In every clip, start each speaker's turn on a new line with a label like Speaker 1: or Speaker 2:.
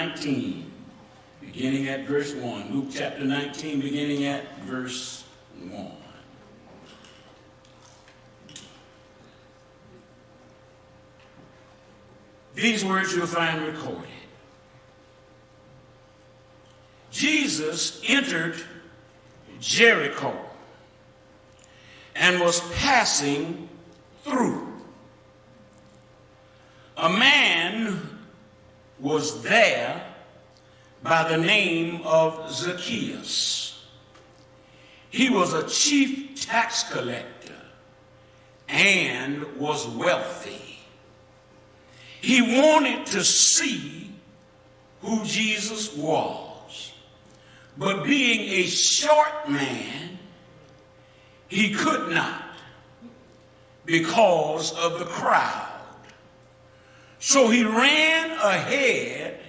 Speaker 1: 19, beginning at verse 1. Luke chapter 19, beginning at verse 1. These words you'll find recorded. Jesus entered Jericho and was passing through. A man was there by the name of Zacchaeus. He was a chief tax collector and was wealthy. He wanted to see who Jesus was, but being a short man, he could not because of the crowd. So he ran ahead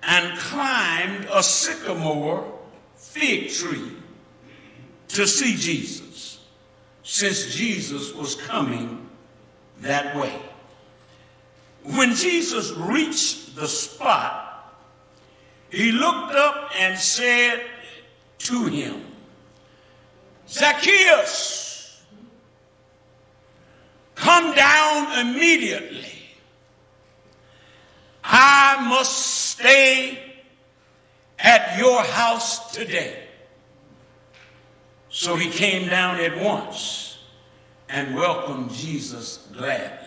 Speaker 1: and climbed a sycamore fig tree to see Jesus, since Jesus was coming that way. When Jesus reached the spot, he looked up and said to him, "Zacchaeus, come down immediately. I must stay at your house today." So he came down at once and welcomed Jesus gladly.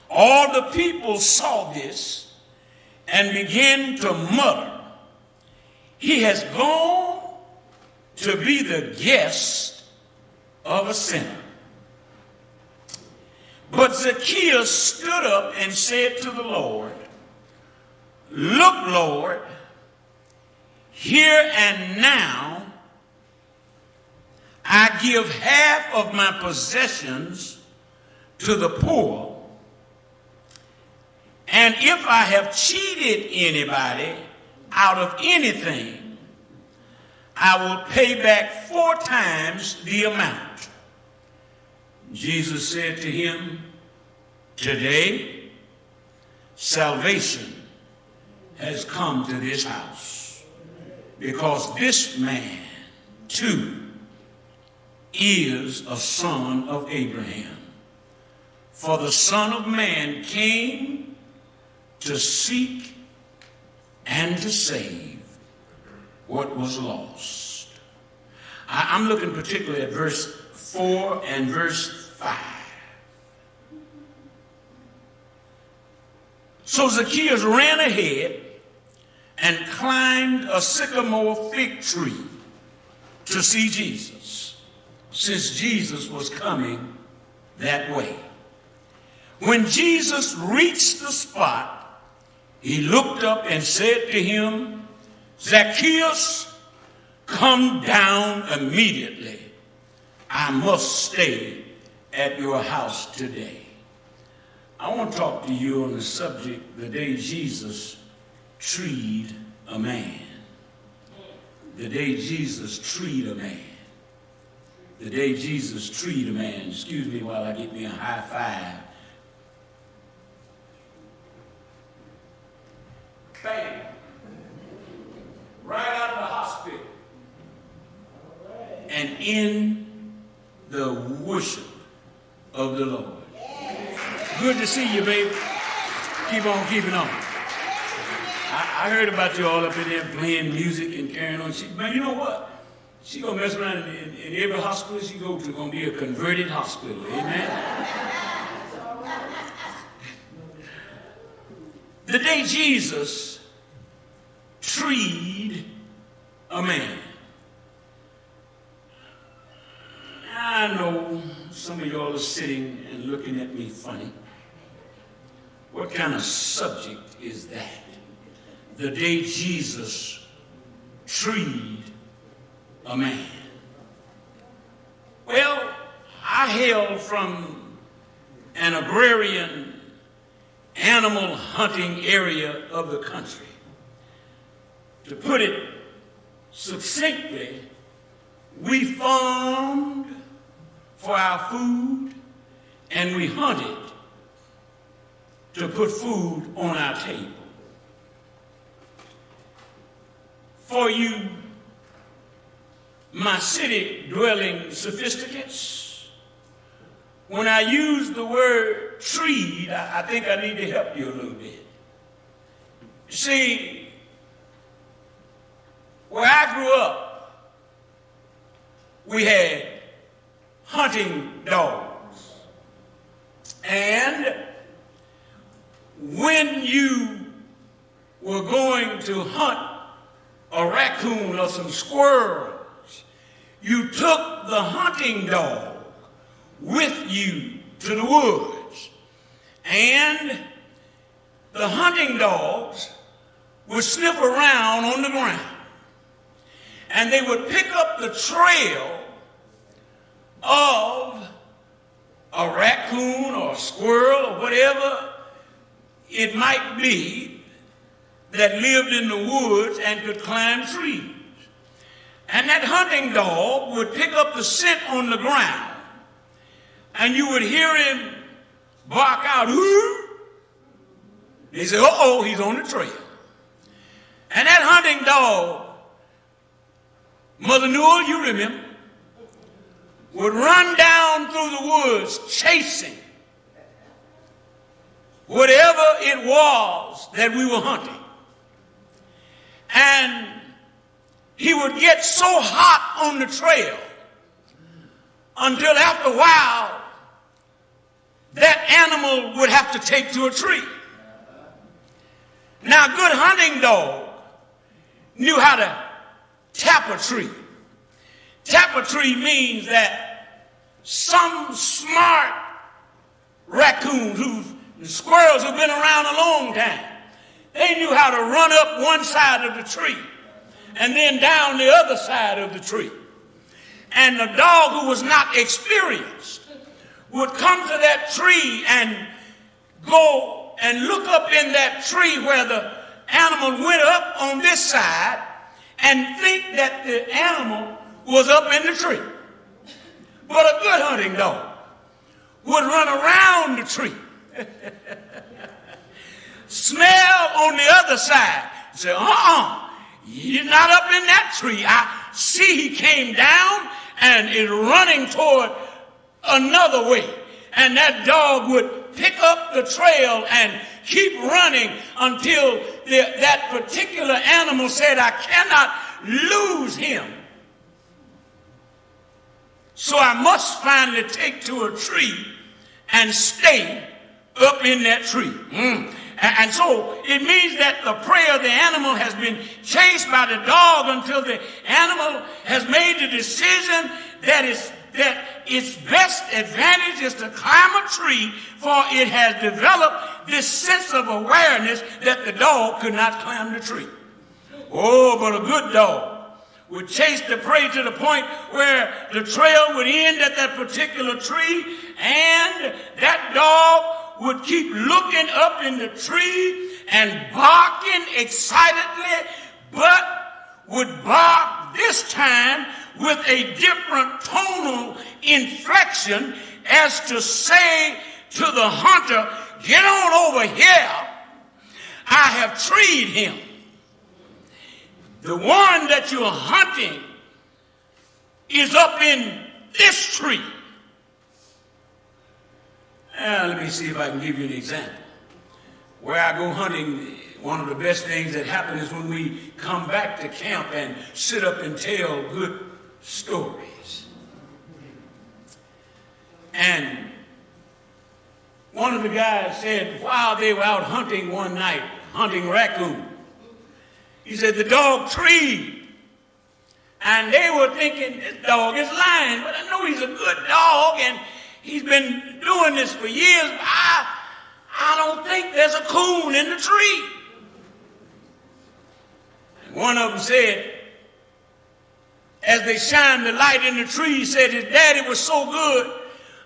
Speaker 1: All the people saw this and began to mutter, "He has gone to be the guest of a sinner." But Zacchaeus stood up and said to the Lord, "Look, Lord, here and now I give half of my possessions to the poor. And if I have cheated anybody out of anything, I will pay back 4 times the amount." Jesus said to him, "Today, salvation has come to this house, because this man, too, is a son of Abraham. For the Son of Man came to seek and to save what was lost." I'm looking particularly at verse 4 and verse 5. So Zacchaeus ran ahead and climbed a sycamore fig tree to see Jesus, since Jesus was coming that way. When Jesus reached the spot, he looked up and said to him, "Zacchaeus, come down immediately. I must stay at your house today." I want to talk to you on the subject, the day Jesus treed a man. The day Jesus treed a man. The day Jesus treed a man. Excuse me while I get me a high five. Bam. Right out of the hospital. And in the worship of the Lord. Good to see you, baby. Keep on keeping on. I heard about you all up in there playing music and carrying on. Man, you know what? She gonna mess around in every hospital she go to. Gonna be a converted hospital. Amen. The day Jesus treed a man. I know some of y'all are sitting and looking at me funny. What kind of subject is that? The day Jesus treed a man. Well, I hail from an agrarian animal hunting area of the country. To put it succinctly, we farmed for our food and we hunted to put food on our table. For you, my city-dwelling sophisticates, when I use the word treed, I think I need to help you a little bit. See, where I grew up, we had hunting dogs. And when you were going to hunt a raccoon or some squirrels, you took the hunting dog with you to the woods. And the hunting dogs would sniff around on the ground. And they would pick up the trail of a raccoon or a squirrel or whatever it might be that lived in the woods and could climb trees. And that hunting dog would pick up the scent on the ground, and you would hear him bark out, "Hoo!" They say, "Uh-oh, he's on the trail." And that hunting dog, Mother Newell, you remember, would run down through the woods chasing whatever it was that we were hunting. And he would get so hot on the trail until after a while that animal would have to take to a tree. Now, a good hunting dog knew how to tap a tree. Tap a tree means that some smart raccoons, squirrels who've been around a long time, they knew how to run up one side of the tree and then down the other side of the tree. And the dog who was not experienced would come to that tree and go and look up in that tree where the animal went up on this side and think that the animal was up in the tree. But a good hunting dog would run around the tree, smell on the other side, say, he's not up in that tree. I see he came down and is running toward another way. And that dog would pick up the trail and keep running until that particular animal said, "I cannot lose him, so I must finally take to a tree and stay up in that tree." And so it means that the prey of the animal has been chased by the dog until the animal has made the decision that its best advantage is to climb a tree, for it has developed this sense of awareness that the dog could not climb the tree. Oh, but a good dog would chase the prey to the point where the trail would end at that particular tree, and that dog would keep looking up in the tree and barking excitedly, but would bark this time with a different tonal inflection as to say to the hunter, "Get on over here. I have treed him. The one that you're hunting is up in this tree." Let me see if I can give you an example. Where I go hunting, one of the best things that happen is when we come back to camp and sit up and tell good stories. And one of the guys said, while they were out hunting one night, hunting raccoon, he said, the dog treed. And they were thinking, this dog is lying, but I know he's a good dog, and he's been doing this for years. But I don't think there's a coon in the tree. And one of them said, as they shined the light in the tree, he said his daddy was so good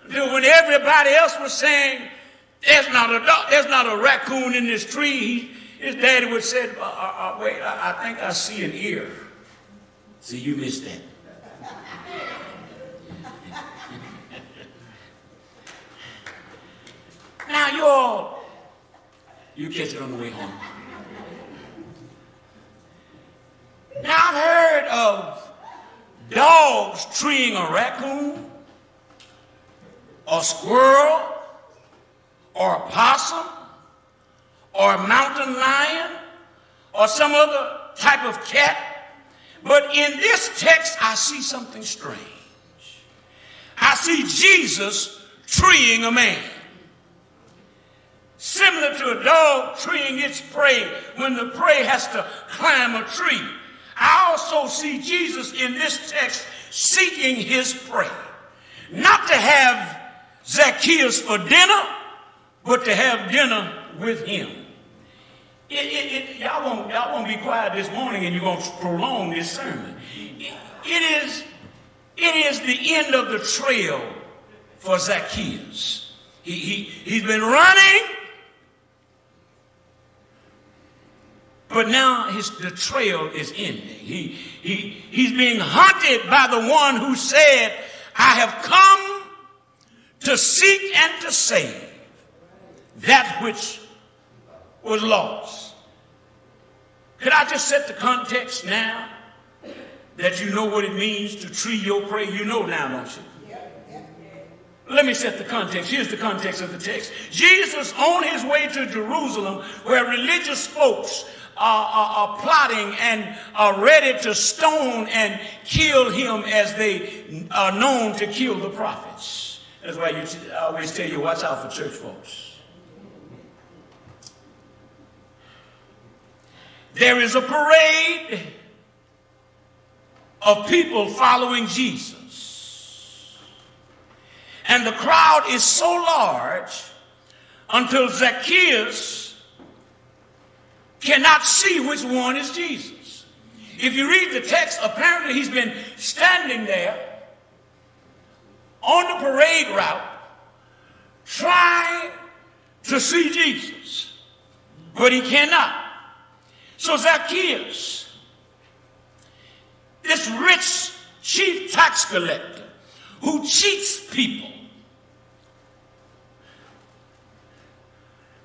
Speaker 1: until when everybody else was saying, there's not a raccoon in this tree, his daddy would say, wait, I think I see an ear. See, you missed that. Now, you all, You catch it on the way home. Now, I've heard of dogs treeing a raccoon, a squirrel, or a possum, or a mountain lion, or some other type of cat. But in this text, I see something strange. I see Jesus treeing a man. Similar to a dog treeing its prey when the prey has to climb a tree. I also see Jesus in this text seeking his prey. Not to have Zacchaeus for dinner, but to have dinner with him. Y'all won't be quiet this morning and you're going to prolong this sermon. It is the end of the trail for Zacchaeus. He's been running, but now the trail is ending. He's being hunted by the one who said, I have come to seek and to save that which was lost. Could I just set the context now that you know what it means to tree your prey? You know now, don't you? Let me set the context. Here's the context of the text. Jesus, on his way to Jerusalem, where religious folks are plotting and are ready to stone and kill him as they are known to kill the prophets. That's why I always tell you, watch out for church folks. There is a parade of people following Jesus. And the crowd is so large until Zacchaeus cannot see which one is Jesus. If you read the text, apparently he's been standing there on the parade route trying to see Jesus, but he cannot. So Zacchaeus, this rich chief tax collector who cheats people,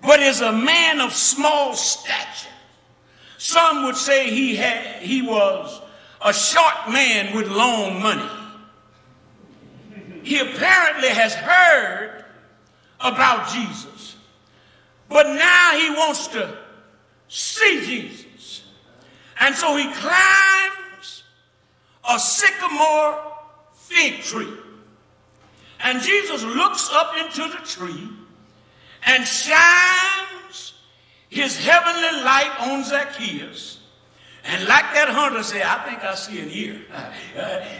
Speaker 1: but is a man of small stature. Some would say he was a short man with long money. He apparently has heard about Jesus, but now he wants to see Jesus. And so he climbs a sycamore fig tree. And Jesus looks up into the tree and shines his heavenly light on Zacchaeus. And like that hunter said, I think I see an ear.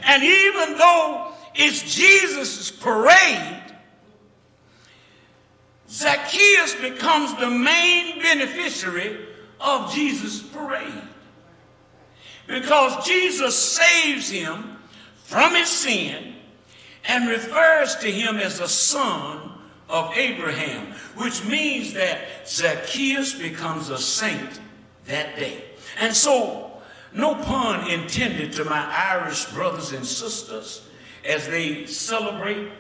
Speaker 1: And even though it's Jesus' parade, Zacchaeus becomes the main beneficiary of Jesus' parade. Because Jesus saves him from his sin and refers to him as a son of Abraham, which means that Zacchaeus becomes a saint that day. And so, no pun intended to my Irish brothers and sisters as they celebrate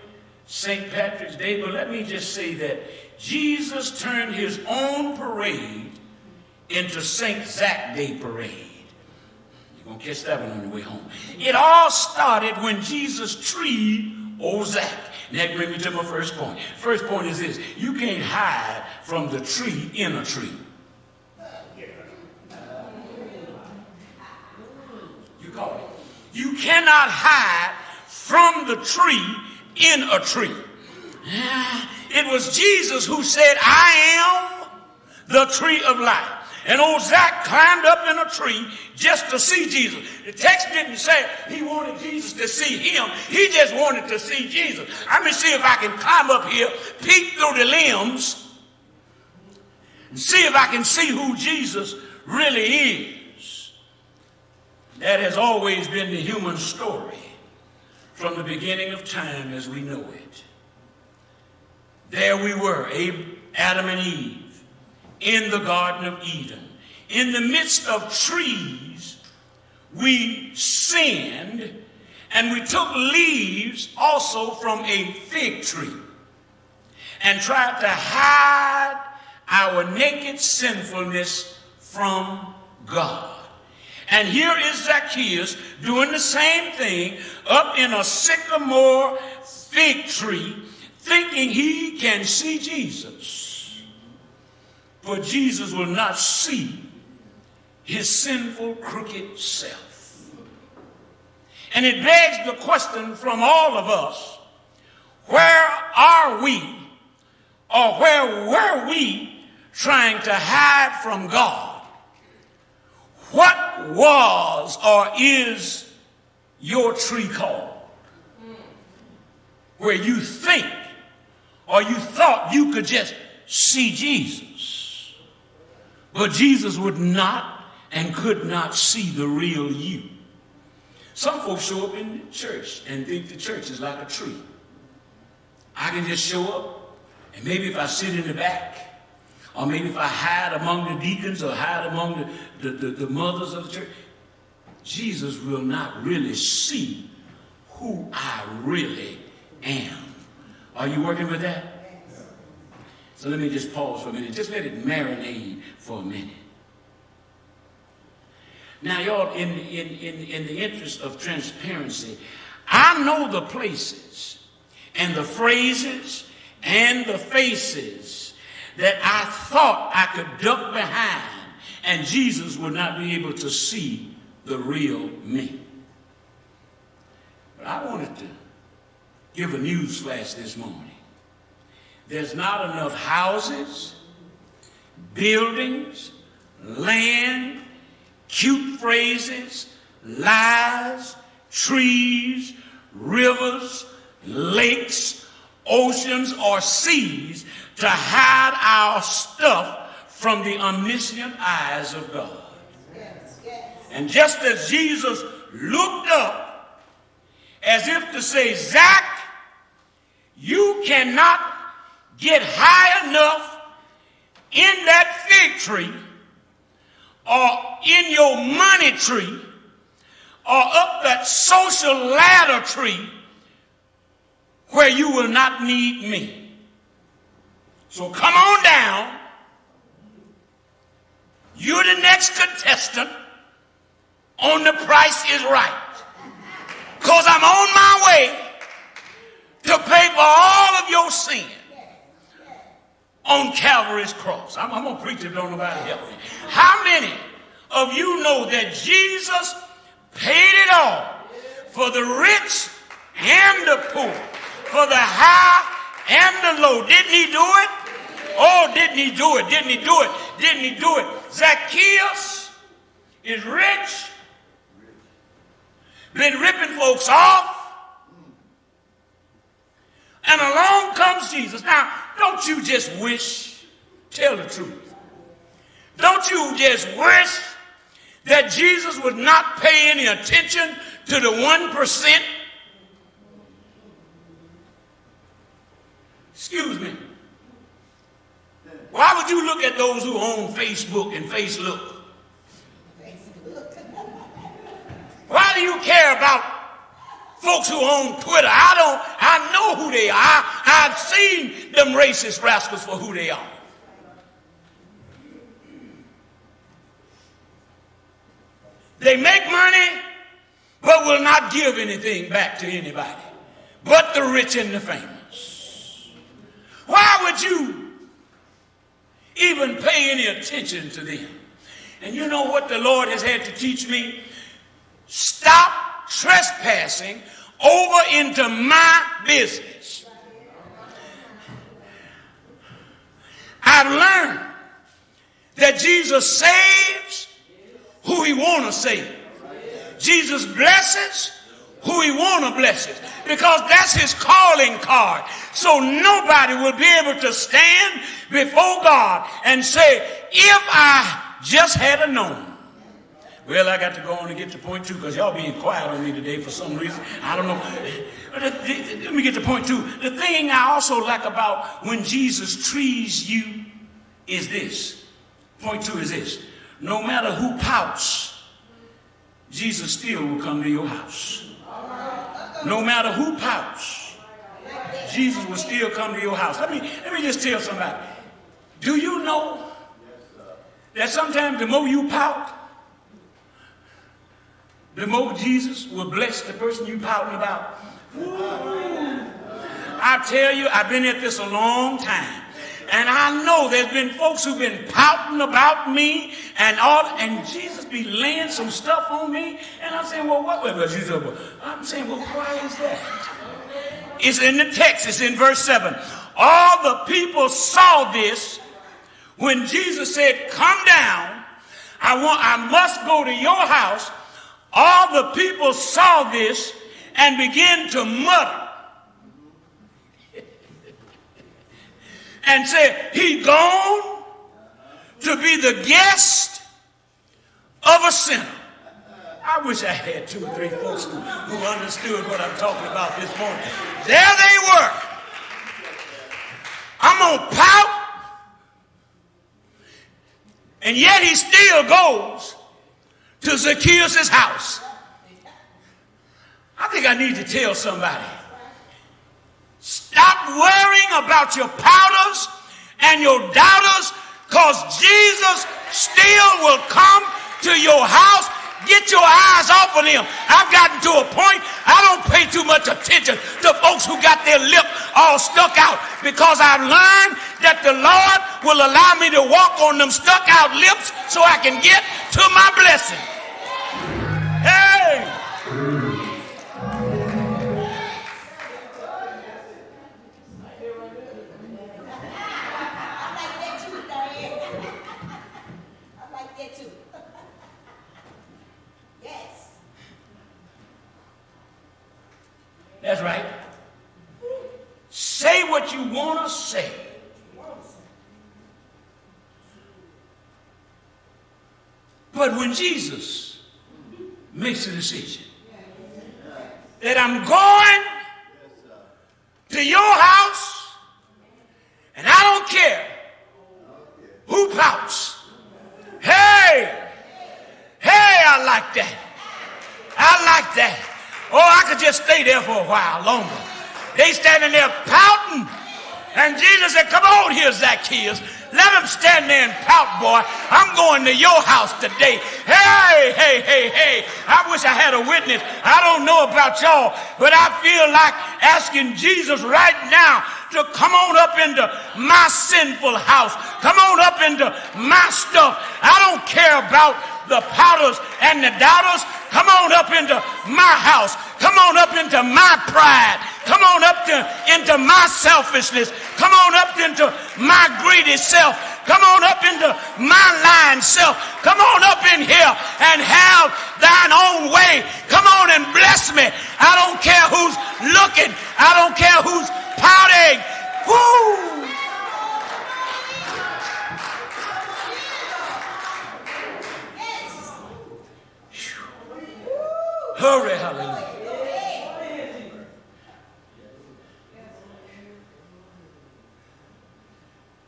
Speaker 1: St. Patrick's Day, but let me just say that Jesus turned his own parade into St. Zach Day parade. You're going to catch that one on the way home. It all started when Jesus treed old Zach. And that brings me to my first point. First point is this: you can't hide from the tree in a tree. You caught it. You cannot hide from the tree in a tree. It was Jesus who said, I am the tree of life. And old Zach climbed up in a tree just to see Jesus. The text didn't say he wanted Jesus to see him. He just wanted to see Jesus. Let me see if I can climb up here, peek through the limbs, and see if I can see who Jesus really is. That has always been the human story from the beginning of time as we know it. There we were, Adam and Eve, in the Garden of Eden. In the midst of trees, we sinned, and we took leaves also from a fig tree and tried to hide our naked sinfulness from God. And here is Zacchaeus doing the same thing up in a sycamore fig tree, thinking he can see Jesus. But Jesus will not see his sinful, crooked self. And it begs the question from all of us, where are we, or where were we trying to hide from God? What was or is your tree called? Where you think or you thought you could just see Jesus. But Jesus would not and could not see the real you. Some folks show up in the church and think the church is like a tree. I can just show up, and maybe if I sit in the back, or maybe if I hide among the deacons or hide among the mothers of the church, Jesus will not really see who I really am. Are you working with that? So let me just pause for a minute. Just let it marinate for a minute. Now, y'all, in the interest of transparency, I know the places and the phrases and the faces that I thought I could duck behind and Jesus would not be able to see the real me. But I wanted to give a news flash this morning. There's not enough houses, buildings, land, cute phrases, lies, trees, rivers, lakes, oceans, or seas to hide our stuff from the omniscient eyes of God. And just as Jesus looked up as if to say, Zach, you cannot get high enough in that fig tree or in your money tree or up that social ladder tree where you will not need me. So come on down. You're the next contestant on The Price is Right. Because I'm on my way to pay for all of your sin on Calvary's cross. I'm going to preach if don't nobody help me. How many of you know that Jesus paid it all for the rich and the poor, for the high and the low? Didn't he do it? Oh, didn't he do it? Didn't he do it? Didn't he do it? Zacchaeus is rich, been ripping folks off, and along comes Jesus. Now, don't you just wish, tell the truth, don't you just wish that Jesus would not pay any attention to the 1%? Excuse me. Why would you look at those who own Facebook and Facebook? Why do you care about folks who own Twitter? I know who they are. I've seen them racist rascals for who they are. They make money, but will not give anything back to anybody but the rich and the famous. Why would you even pay any attention to them? And you know what the Lord has had to teach me? Stop trespassing over into my business. I've learned that Jesus saves who he want to save. Jesus blesses who he want to bless, because that's his calling card. So nobody will be able to stand before God and say, if I just had a known. Well, I got to go on and get to point two because y'all being quiet on me today for some reason. I don't know. Let me get to point two. The thing I also like about when Jesus trees you is this. Point two is this. No matter who pouts, Jesus still will come to your house. No matter who pouts, Jesus will still come to your house. Let me just tell somebody. Do you know that sometimes the more you pout, the more Jesus will bless the person you pouting about? Ooh. I tell you, I've been at this a long time. And I know there's been folks who've been pouting about me and Jesus be laying some stuff on me. And I'm saying, well, what? I'm saying, well, why is that? It's in the text. It's in verse 7. All the people saw this when Jesus said, come down. I must go to your house. All the people saw this and began to mutter and said, he gone to be the guest of a sinner. I wish I had 2 or 3 folks who understood what I'm talking about this morning. There they were. I'm going to pout. And yet he still goes to Zacchaeus' house. I think I need to tell somebody. Stop worrying about your pouters and your doubters, because Jesus still will come to your house. Get your eyes off of them. I've gotten to a point I don't pay too much attention to folks who got their lip all stuck out, because I've learned that the Lord will allow me to walk on them stuck out lips so I can get to my blessing. Hey! That's right. Say what you want to say. But when Jesus makes a decision that I'm going to your house, and I don't care who pouts. Hey, I like that. I like that. Oh, I could just stay there for a while longer. They standing there pouting. And Jesus said, come on here, Zacchaeus. Let him stand there and pout, boy. I'm going to your house today. Hey. I wish I had a witness. I don't know about y'all, but I feel like asking Jesus right now to come on up into my sinful house. Come on up into my stuff. I don't care about the pouters and the doubters. Come on up into my house. Come on up into my pride. Come on up into my selfishness. Come on up into my greedy self. Come on up into my lying self. Come on up in here and have thine own way. Come on and bless me. I don't care who's looking. I don't care who's pouting. Woo! Hurry, hallelujah.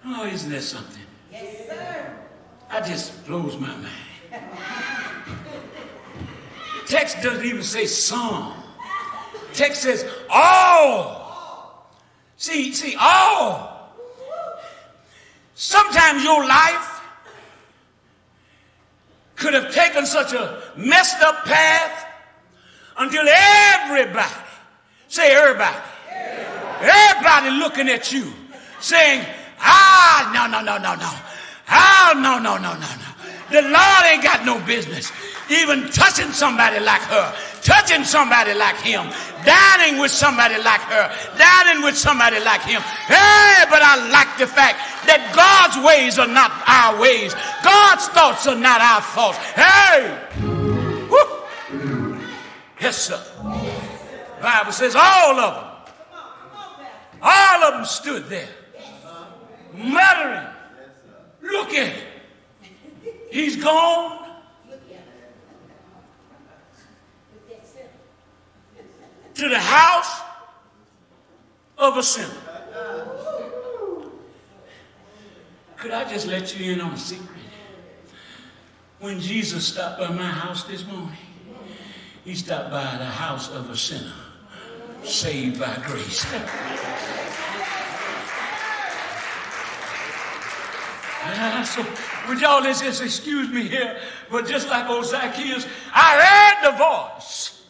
Speaker 1: Oh, isn't that something? Yes, sir. That just blows my mind. The text doesn't even say some. The text says all. See, all. Sometimes your life could have taken such a messed up path until everybody, say everybody looking at you saying, no. The Lord ain't got no business even touching somebody like her, touching somebody like him, dining with somebody like her, dining with somebody like him. Hey, but I like the fact that God's ways are not our ways. God's thoughts are not our thoughts. Hey! Woo. Yes, sir. The Bible says all of them stood there, muttering. Look at him. He's gone to the house of a sinner. Could I just let you in on a secret? When Jesus stopped by my house this morning, he stopped by the house of a sinner, saved by grace. So, would y'all just excuse me here, but just like old Zacchaeus, I heard the voice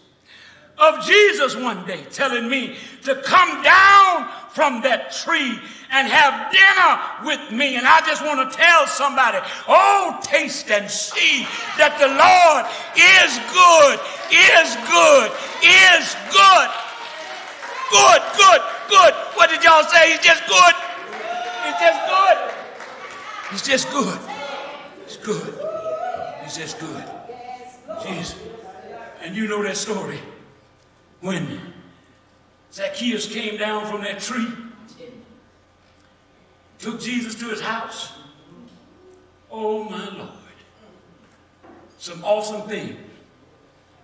Speaker 1: of Jesus one day telling me to come down from that tree and have dinner with me. And I just want to tell somebody, oh, taste and see that the Lord is good, is good, is good. Good, good, good. What did y'all say? He's just good. He's just good. He's just good. He's good. He's just good. Jesus. And you know that story. When Zacchaeus came down from that tree, took Jesus to his house. Oh, my Lord. Some awesome things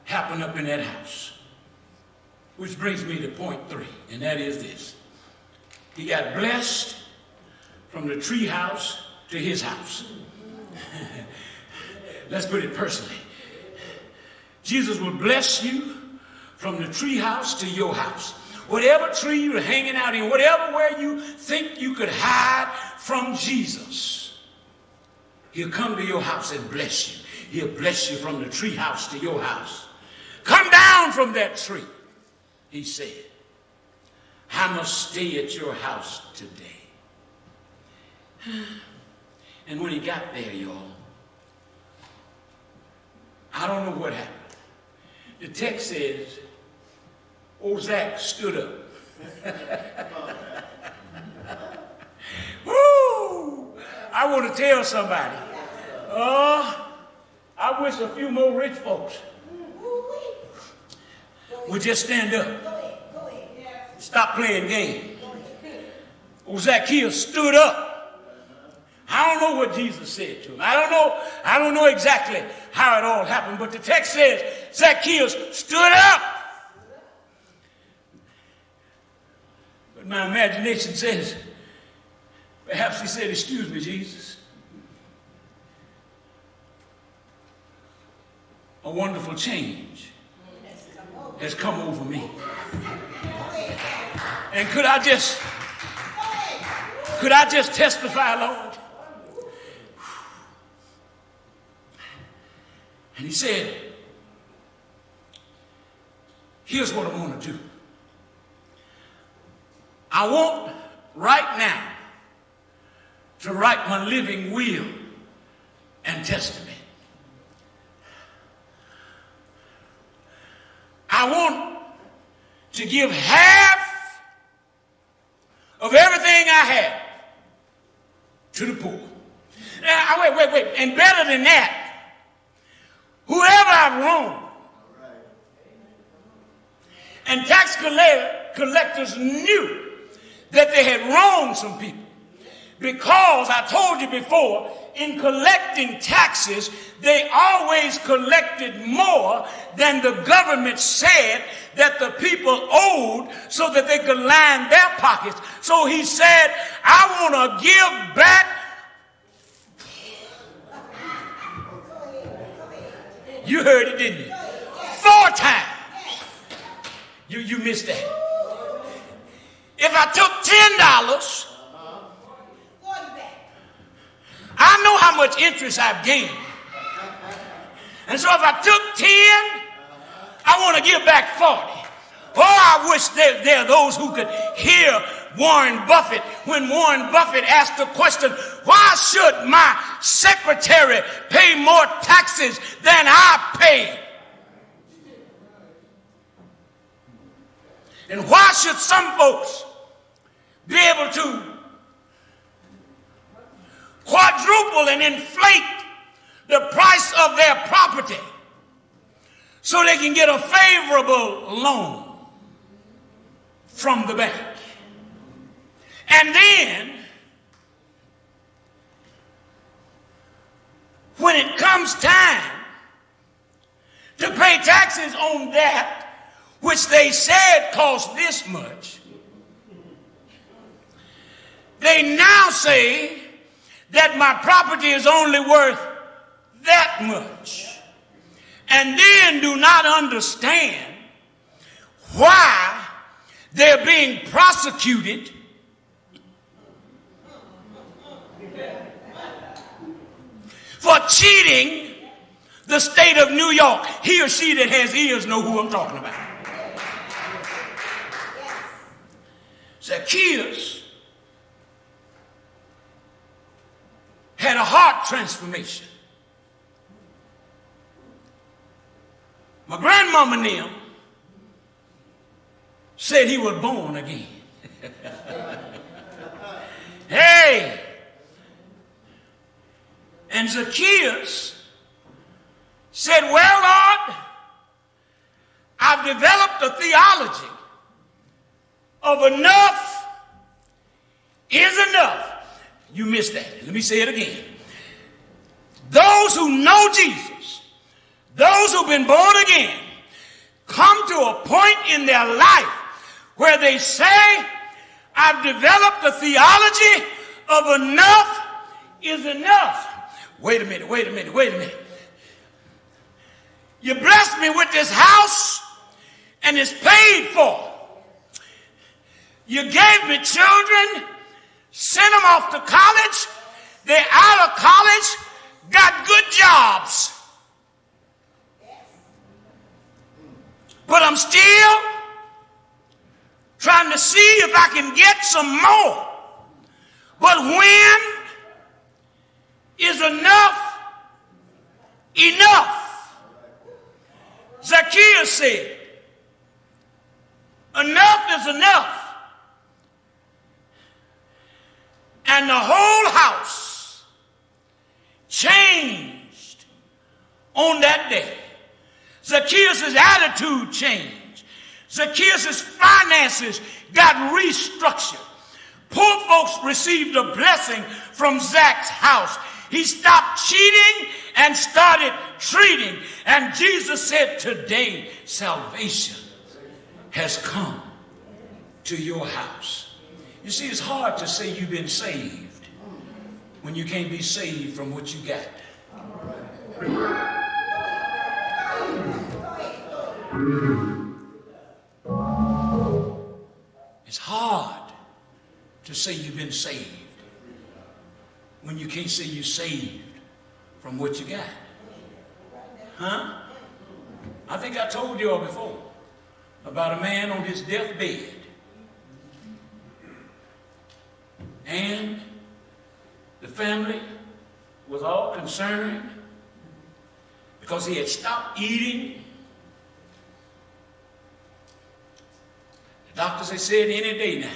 Speaker 1: happened up in that house. Which brings me to point 3, and that is this. He got blessed from the tree house to his house. Let's put it personally. Jesus will bless you from the tree house to your house. Whatever tree you're hanging out in, whatever where you think you could hide from Jesus, he'll come to your house and bless you. He'll bless you from the tree house to your house. Come down from that tree, he said. I must stay at your house today. And when he got there, y'all, I don't know what happened. The text says, old Zach stood up. Woo! I want to tell somebody, I wish a few more rich folks would just stand up. Stop playing games. Old Zacchaeus stood up. I don't know what Jesus said to him. I don't know exactly how it all happened, but the text says Zacchaeus stood up. But my imagination says, perhaps he said, excuse me, Jesus. A wonderful change has come over me. And could I just testify, Lord? And he said, here's what I want to do. I want right now to write my living will and testament. I want to give half of everything I have to the poor. Now, wait. And better than that, whoever I've wronged. And tax collectors knew that they had wronged some people. Because I told you before, in collecting taxes, they always collected more than the government said that the people owed so that they could line their pockets. So he said, I want to give back. You heard it, didn't you? 4 times. You missed that. If I took $10, I know how much interest I've gained. And so if I took 10, I want to give back 40. Oh, I wish there are those who could hear Warren Buffett when Warren Buffett asked the question, why should my secretary pay more taxes than I pay? And why should some folks be able to quadruple and inflate the price of their property so they can get a favorable loan from the bank? And then, when it comes time to pay taxes on that which they said cost this much, they now say that my property is only worth that much, and then do not understand why they're being prosecuted cheating the state of New York. He or she that has ears know who I'm talking about. Zacchaeus had a heart transformation. My grandmama and them said he was born again. Hey! And Zacchaeus said, well, Lord, I've developed a theology of enough is enough. You missed that. Let me say it again. Those who know Jesus, those who've been born again, come to a point in their life where they say, I've developed a theology of enough is enough. Wait a minute. You blessed me with this house and it's paid for. You gave me children, sent them off to college. They're out of college, got good jobs. But I'm still trying to see if I can get some more. But when is enough enough? Zacchaeus said, enough is enough. And the whole house changed on that day. Zacchaeus' attitude changed. Zacchaeus' finances got restructured. Poor folks received a blessing from Zach's house. He stopped cheating and started treating. And Jesus said, today salvation has come to your house. You see, it's hard to say you've been saved when you can't be saved from what you got. It's hard to say you've been saved when you can't say you're saved from what you got. Huh? I think I told you all before about a man on his deathbed. And the family was all concerned because he had stopped eating. The doctors had said any day now.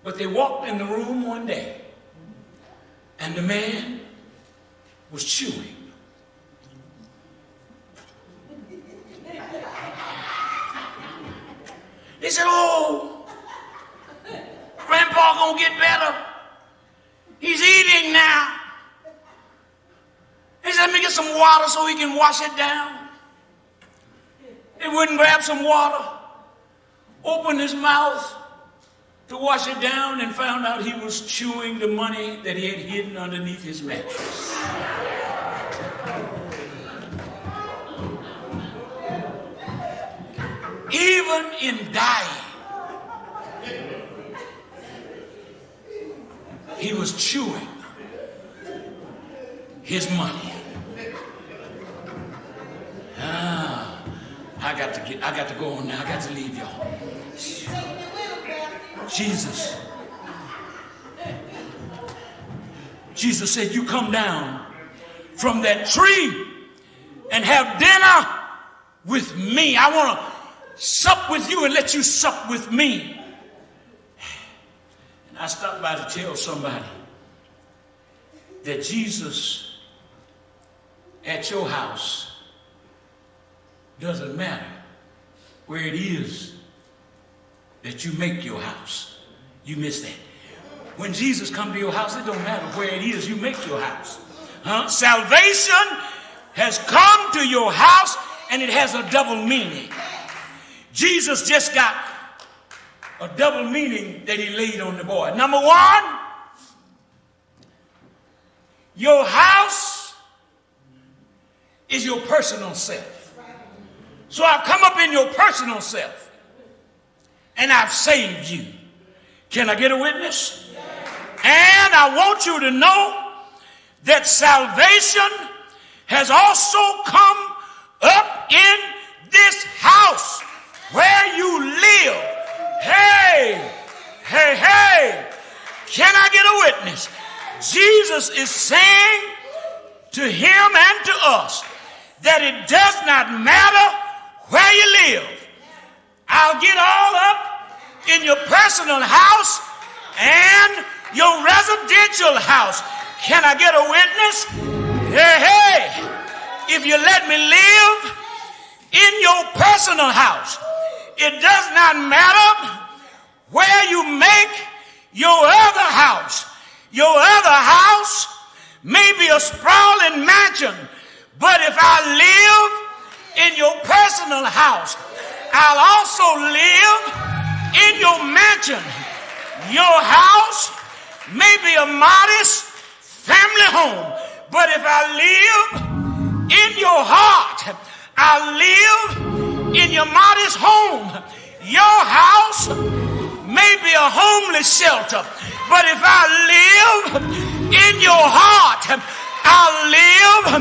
Speaker 1: But they walked in the room one day and the man was chewing. They said, oh, Grandpa gonna get better. He's eating now. He said, let me get some water so he can wash it down. They wouldn't grab some water, open his mouth to wash it down, and found out he was chewing the money that he had hidden underneath his mattress. Even in dying, he was chewing his money. I got to go on now. I got to leave y'all. Jesus said, you come down from that tree and have dinner with me. I want to sup with you and let you sup with me. And I stopped by to tell somebody that Jesus at your house doesn't matter where it is that you make your house. You miss that. When Jesus comes to your house, it don't matter where it is you make your house. Salvation has come to your house, and it has a double meaning. Jesus just got a double meaning that he laid on the board. Number one, your house is your personal self. So I've come up in your personal self and I've saved you. Can I get a witness? And I want you to know that salvation has also come up in this house where you live. Hey, hey, hey, can I get a witness? Jesus is saying to him and to us that it does not matter where you live. I'll get all up in your personal house and your residential house. Can I get a witness? Hey, hey, if you let me live in your personal house, it does not matter where you make your other house. Your other house may be a sprawling mansion, but if I live in your personal house, I'll also live in your mansion. Your house may be a modest family home, but if I live in your heart, I'll live in your modest home. Your house may be a homeless shelter, but if I live in your heart, I'll live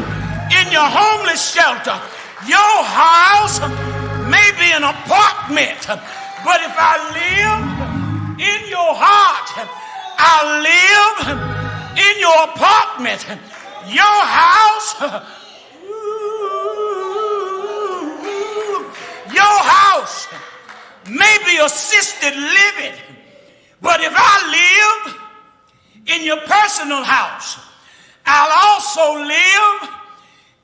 Speaker 1: in your homeless shelter. Your house may be an apartment, but if I live in your heart, I'll live in your apartment. Your house, your house may be assisted living, but if I live in your personal house, I'll also live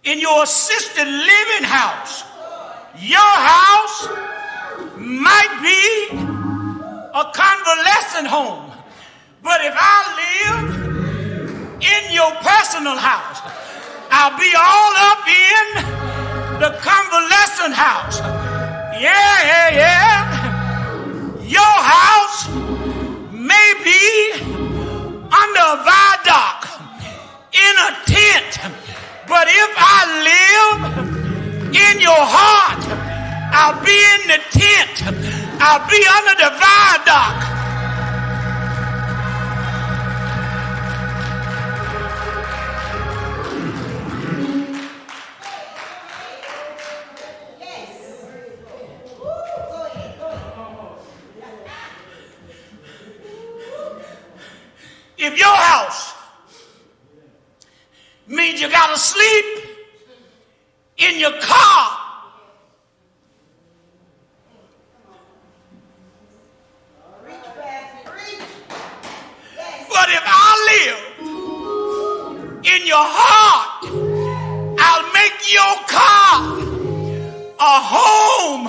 Speaker 1: in your assisted living house. Your house might be a convalescent home, but if I live in your personal house, I'll be all up in the convalescent house. Yeah, yeah, yeah. Your house may be under a viaduct in a tent, but if I live in your heart, I'll be in the tent. I'll be under the viaduct. If your house means you gotta sleep in your car, but if I live in your heart, I'll make your car a home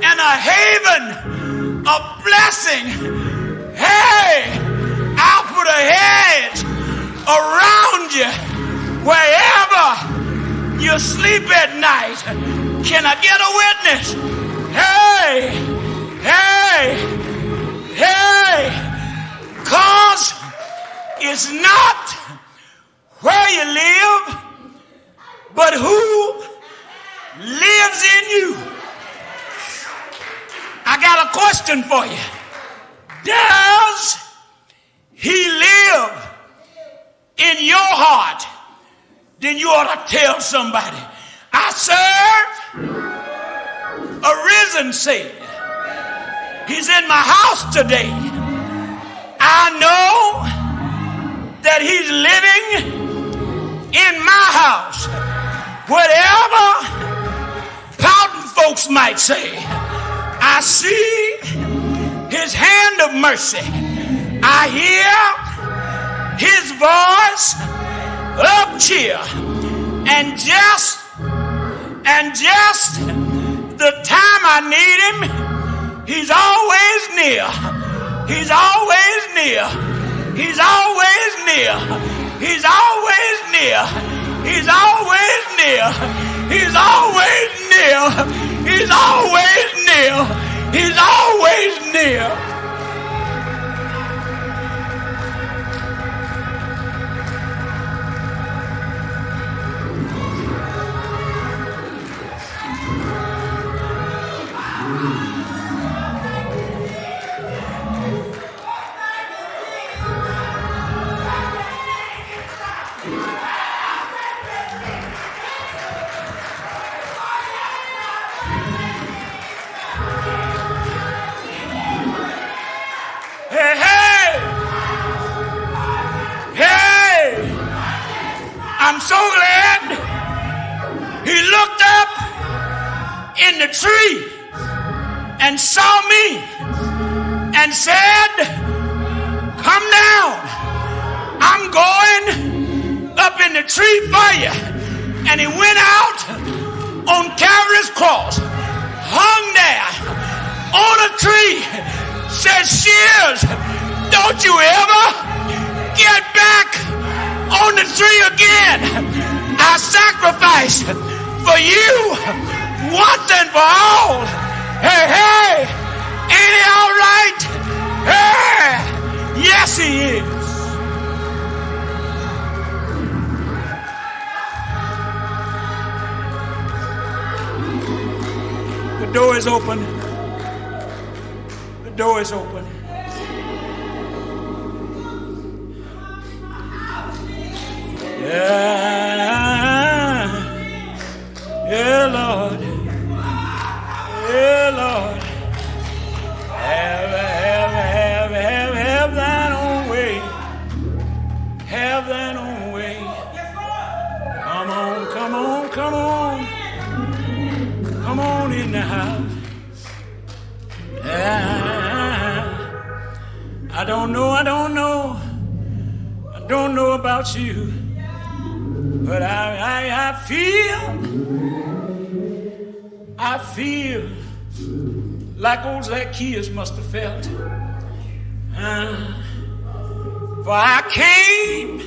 Speaker 1: and a haven of blessing. Hey, I'll put a hedge around you wherever you sleep at night. Can I get a witness? Hey, hey, hey. Cause it's not where you live, but who lives in you. I got a question for you. Does he live in your heart? Then you ought to tell somebody, I serve a risen Savior. He's in my house today. I know that he's living in my house. Whatever pouting folks might say, I see his hand of mercy. I hear his voice of cheer, and just the time I need him, he's always near. He's always near. He's always near. He's always near. He's always near. He's always near. He's always near. He's always near. I'm so glad he looked up in the tree and saw me and said, come down. I'm going up in the tree for you. And he went out on Calvary's cross, hung there on a tree, said, Shears, don't you ever get back on the tree again. I sacrificed for you once and for all. Hey, hey, ain't he all right? Hey, yes he is. The door is open. The door is open. Yeah, yeah, Lord, yeah, Lord, have thine own way, have thine own way. Come on, come on, come on, come on in the house. I don't know about you. But I feel like old Zacchaeus must have felt. For I came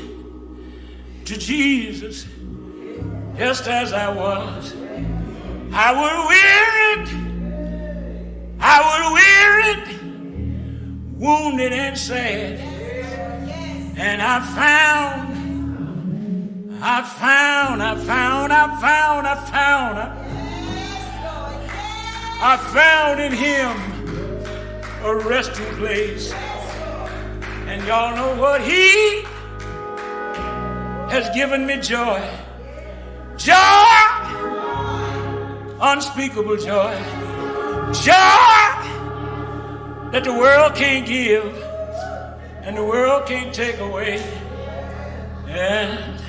Speaker 1: to Jesus just as I was. I was weary, wounded and sad. And I found in him a resting place. And y'all know what? He has given me joy. Joy, unspeakable joy. Joy that the world can't give and the world can't take away. And